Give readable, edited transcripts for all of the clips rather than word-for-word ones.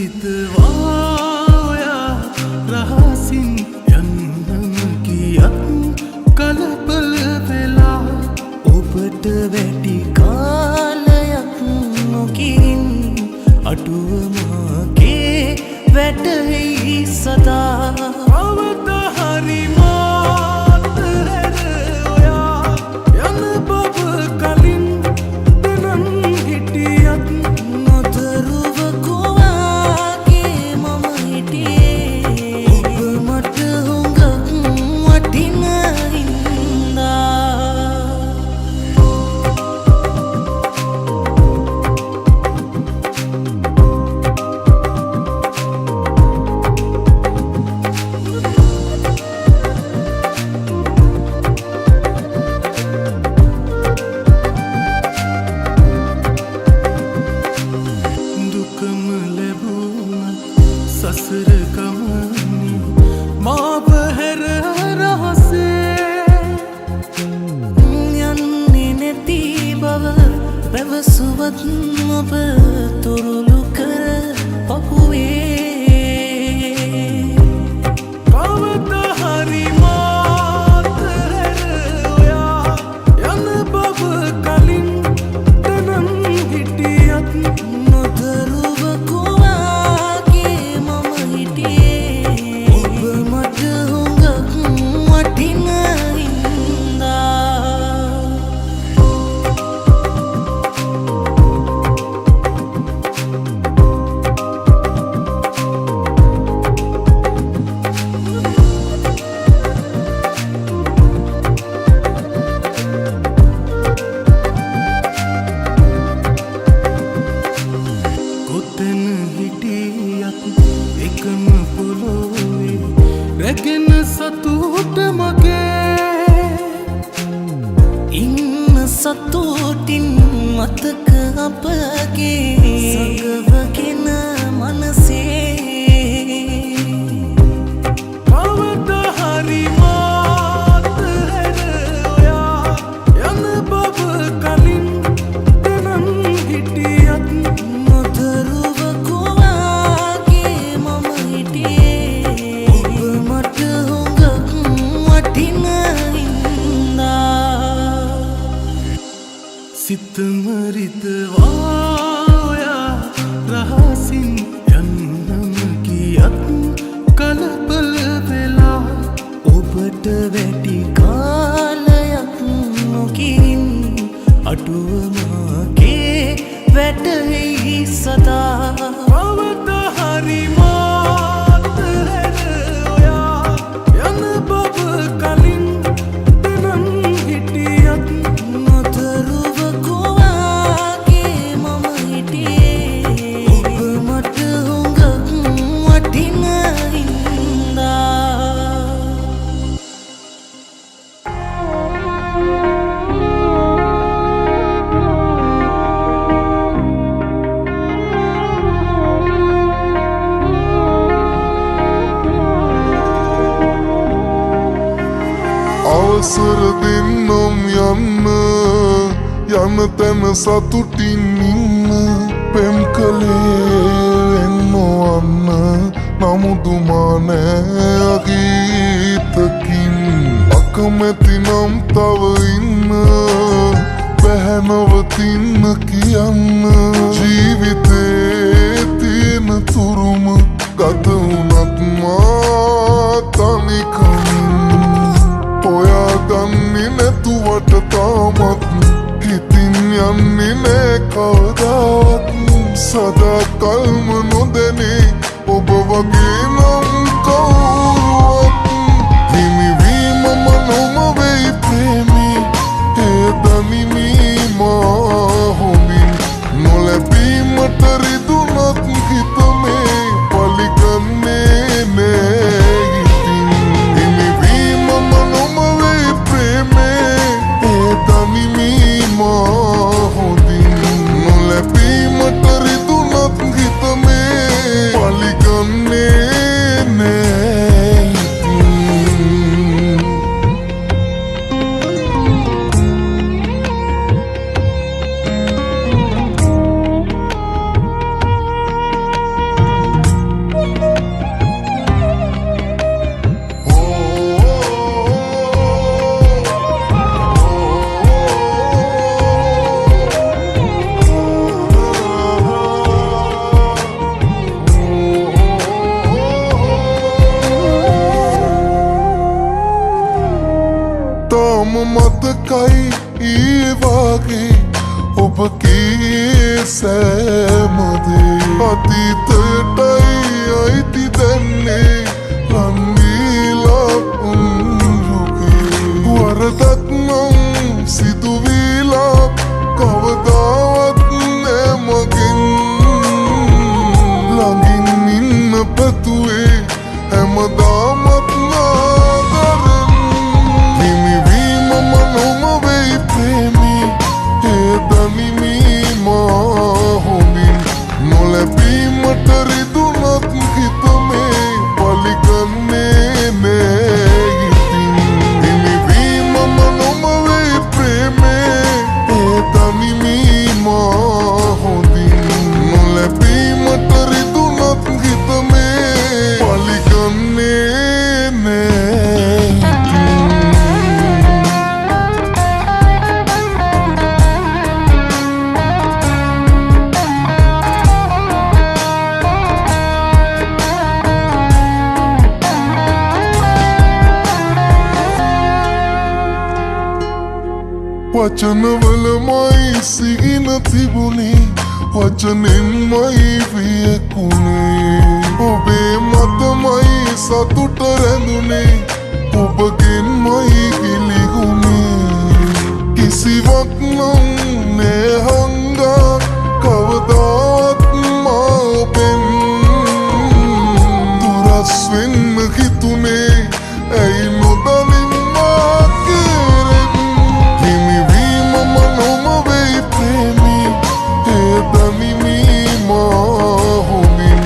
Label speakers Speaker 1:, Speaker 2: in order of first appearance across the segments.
Speaker 1: රිතවායා රහසින් යන්නම කියත් කලබල වෙලා ඔබට වැඩි කාලයක් නොකින් අඩුවමගේ වැටෙයි සදා අවත හරි මාත හැර ඔයා යන බව කලින් දැනන් හිටියත් නොදරුව කුවාගේ මම හිටියේ ඔබ මට හුඟක් වටින සසර ගමනේ මාව හැර රහසේ යන්නේ නැති බව පැවසුවත් ඔබ තුරුළු කර පපුවේ කවද හරි මාත හැර ඔයා යන බව කලින් දැනන් හිටියත් නොදරුව එකම පොළොවේ රැගෙන සතුට මගේ ඉන්න සතුටින් මතක අපගේ සගවගෙන මනසේ කවද හරි මාත හැර ඔයා යන බව කලින් දැනන් හිටියත් නොදරුව සිතම රිතවායා රහසින් යන්නම කියත් කලබල වෙලා ඔබට වැඩි කාලයක් නොකින් අඩුවමගේ වැටෙයි සදා අවත හරි මාත හැර ඔයා යන බව කලින් දැනන් හිටියත් නොදරුව
Speaker 2: අවසර දෙන්නම් යන්න තැන සතුටින් ඉන්න පෙම් කළේ එන්නවන්න නමුදුමා නෑ අගීතකින් අකමැති නම් තව ඉන්න පැහැනවතින්න කියන්න ජීවිතේ තියෙන තුරුම ගත වුණත් මා තනිකමින් හොයාගන්නේ නැතුවට තාමත් හිතින් යන්නේ නෑ කවදාවත් සදා කල්ම නොදැනේ ඔබ වගේ නම් කවුරුවත් හිමිවීමම නොම වෙයි ප්‍රේමී ඒ දනිමී මා හොඳින් නොලැබීමට රිදුනත් හිතමේ පලිගන්නේ නෑ හොඳින් නොලැබීමට රිදුනත් හිතමේ පලිගන්නේ මම මතකයි ඒ වගේ ඔබ කී සෑමදේ අතීතයටයි අයිති දැන්නේ රන්වීලා උන්රුගේ වරදක් නම් සිදුවීලා කවදාවත් නෑ මගෙන් ළඟින් ඉන්න පැතුවේ හැමදාමත් නාදරෙන් හිමිවීම මනොම වෙයි ප්‍රේමී ඒ දනිමී මා හොඳින් නොලැබීමට රිදුනත් හිතමේ පලිගන්නේ නෑ ඉතින් හිමිවීම මනොම වෙයි ප්‍රේමේ ඒ දනිමී මා හොඳින් නොලැබීමට රිදුනත් හිතමේ පලිගන්නේ නෑ වචනවලමයි සිහින තිබුණේ වචනෙන්මයි වියකුණේ ඔබේ මතමයි සතුට රැඳුනේ ඔබගෙන්මයි ගිලිහුණේ කිසිවක් නම් නෑ හංගා කවදාවත් මා ඔබෙන් දුරස් වෙන්න හිතුනේ ඇයි නොදනින් මා කෙරෙන් හිමිවීම මනොම වෙයි ප්‍රේමී ඒ දනිමී මා හොඳින්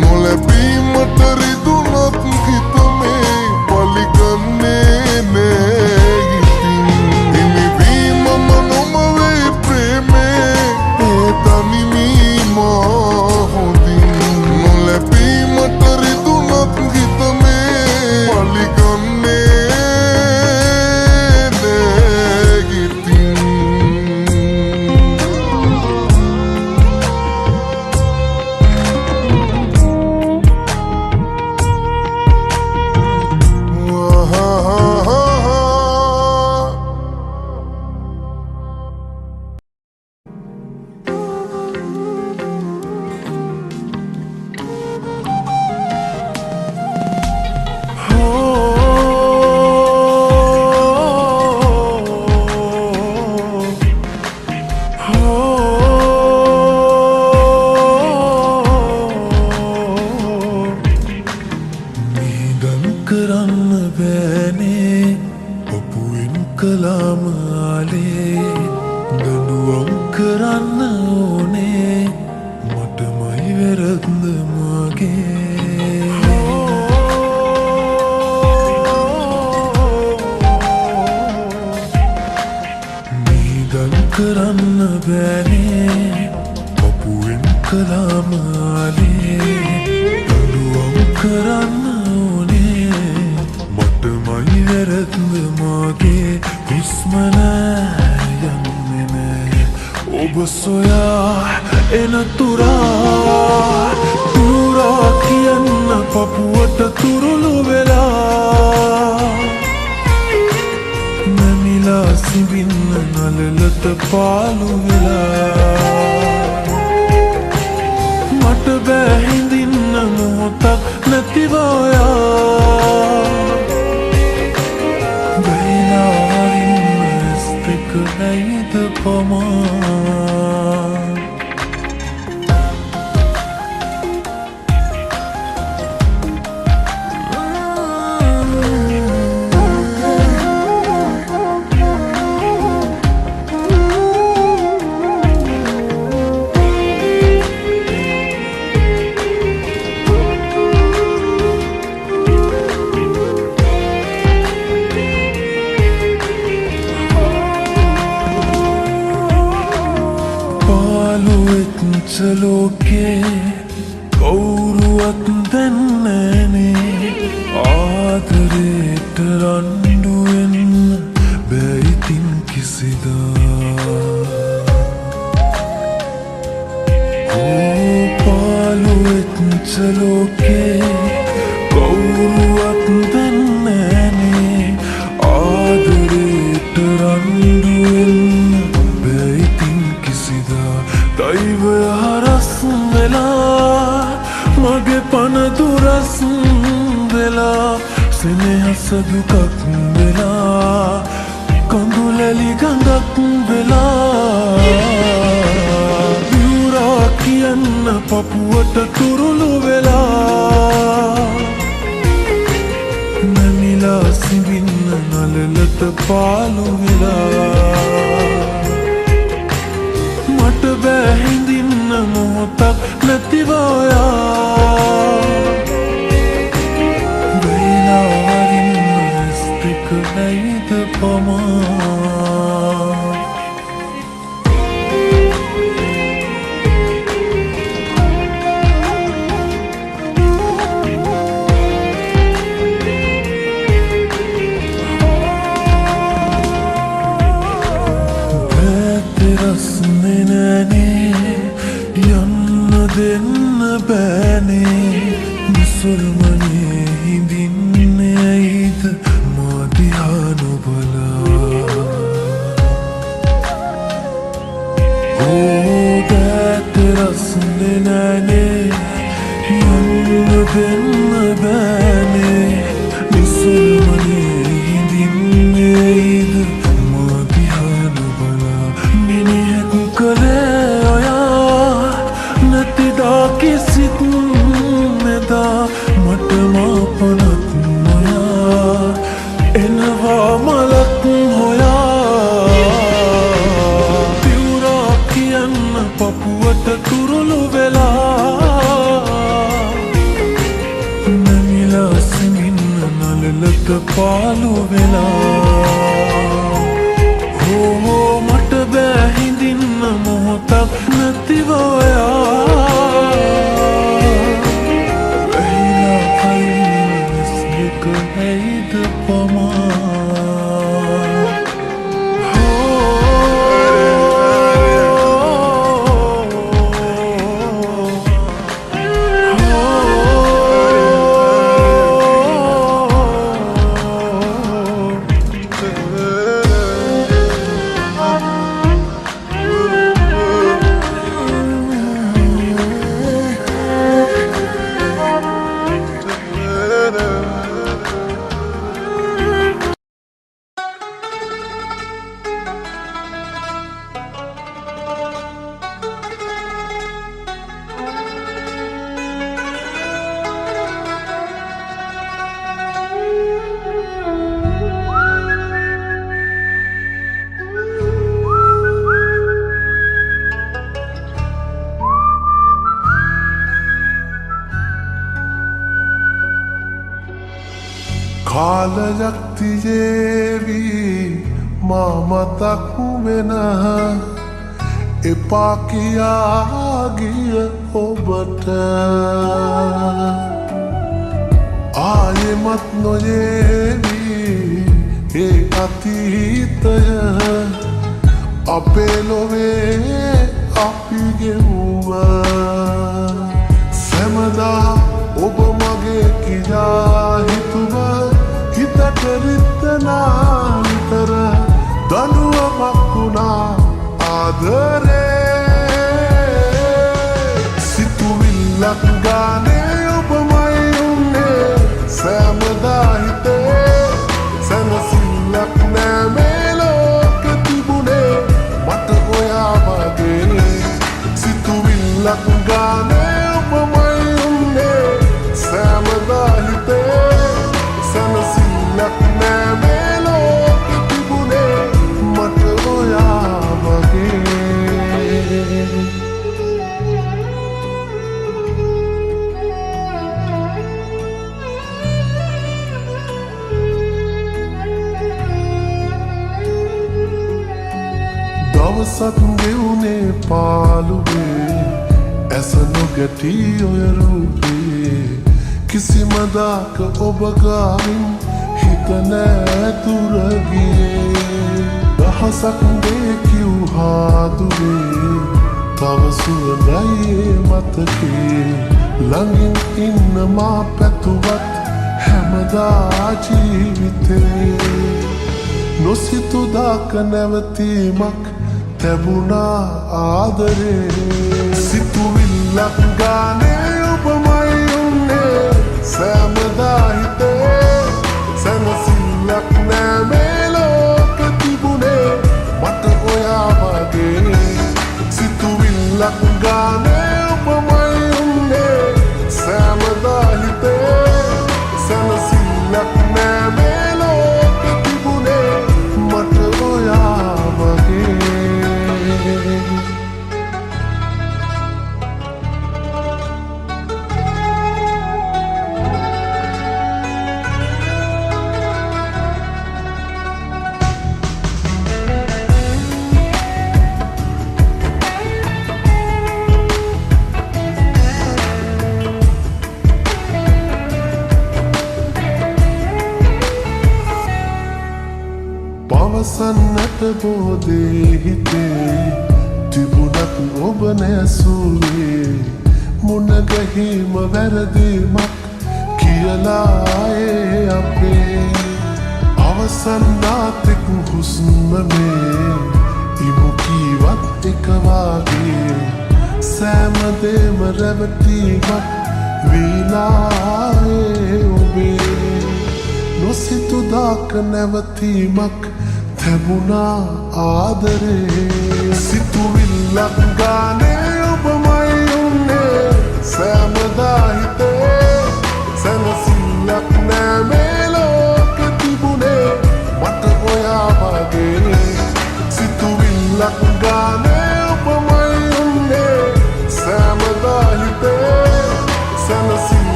Speaker 2: නොලැබීමට රිදුනත් හිතමේ පලිගන්නේ නෑ ඉතින් හිමිවීම මනොම වෙයි ප්‍රේමේ ඒ දනිමී මා හොඳින් නොලැබීමට රිදුනත් හිතමේ පලිගන්නේ නෑ ඉතින්
Speaker 1: නිදන් කරන්න බෑනේ පපුවෙන් කලාම ආලේ දඬුවම් කරන්න ඕනේ මටමයි වැරද්ද මගේ නිදන් කරන්න බෑනේ පපුවෙන් කලාම ආලේ දඬුවම් කරන්න ඕනේ මටමයි වැරද්ද මගේ හුස්ම නෑ යන්නේ නෑ ඔබ සොයා එන තුරා කියන්න පපුවට තුරුළු වෙලා නැමිලා සිඹින්න නලලට පාලු වෙලා මට බෑ හිඳින්න මොහොතක් නැතිව ඔයා බැහැලා ඉන්න ඇස් දෙක ඇයිද පමා ලෝකේ කවුරුවත් දන්නෑනේ ආදරේට රණ්ඩු වෙන්න බෑ ඉතින් කිසිදා පාළුවෙච්ච ලෝකේ කවුරුවත් දන්නෑනේ ආදරේට සදුකක් වෙලා කඳුලැලි ගඟක් වෙලා විවුරා කියන්න පපුවට තුරුළු වෙලා නැමිලා සිඹින්න නළලට පාලු වෙලා මට බෑ හිඳින්න මොහොතක් නැතිව ඔයා වෙයිලා හරින්න ඇස් දෙක ඇයිද පමා රස්නේ නෑනේ යන්න දෙන්න බෑනේ මුසල්මනේ හිඳින්නේ ඇයිද මා දිහා නොබලා ඕ දැත රස්නේ නෑනේ යන්න දෙන්න බෑනේ මුසල්මනේ හිඳින්නේ ඇයිද මා දිහා නොබලා මිනිහෙක් කලේ ඔයා නැතිදා කිසිත් නෙදා මට මාපනත් නොයා එනවා මලක් හොයා පිවුරා කියන්න පපුවට තුරුළු වෙලා නැමිලා සිමින්න නළලට පාලු වෙලා හෝ මට බෑ හිඳින්න මොහොතක් නැතිව ඔයා වෙහිලා කලින් ඇස් දෙක ඇයිද පමා
Speaker 2: කාලයක් තියේවි මා මතක් වෙන එපා කියා ගිය ඔබට ආයෙමත් නොයේවි ඒ අතීතය අපේ ලොවේ අපි ගෙවුවා සැමදා ඔබ මගේ කියා හිතුවා හිතට රිත්තනා විතර දනුවමක් වුණා ආදරේ සිතුවිල්ලක් ගානේ ඔබමයි උන්නේ සෑමදා හිතේ සැනසිල්ලක් නෑ මේ ලෝකෙ තිබුණේ මට ඔයා වගේ සිතුවිල්ලක් ගානේ ඔබමයි උන්නේ සෑමදා හිතේ සැනසිල්ලක් නෑ මේ ලෝකෙ තිබුණේ මට ඔයා වගේ දවසක් ගෙවුනේ පාළුවේ ඇස නොගැටී ඔය රූපේ කිසිම දාක ඔබ ගාමින් හිත නෑ දුර ගියේ දහසක් දේ කිව්හා දුවේ තව සුවඳයි මතකේ ළඟින් ඉන්න මා පැතුවත් හැමදා ජීවිතේ නොසිතුදාක නැවතීමක් තැබුණා ආදරේ සිතුවිල්ලක් ගානේ ඔබමයි උන්නේ සෑමදා හිතේ සැනසි පවසන්නට බෝදේ හිතේ තිබුණත් ඔබ නැසුවේ මුණගැහිම වැරදීමක් කියලායේ අපේ අවසන්නාතෙක් හුස්ම මේ ඉමු කීවත් එකවාගේ සෑමදේම රැවටීමක් වීලායේ ඔබේ නොසිතුදාක නැවතීමක් තැබුණා ආදරේ සිතුවිල්ලක් ගානේ ඔබමයි උන්නේ සෑමදා හිත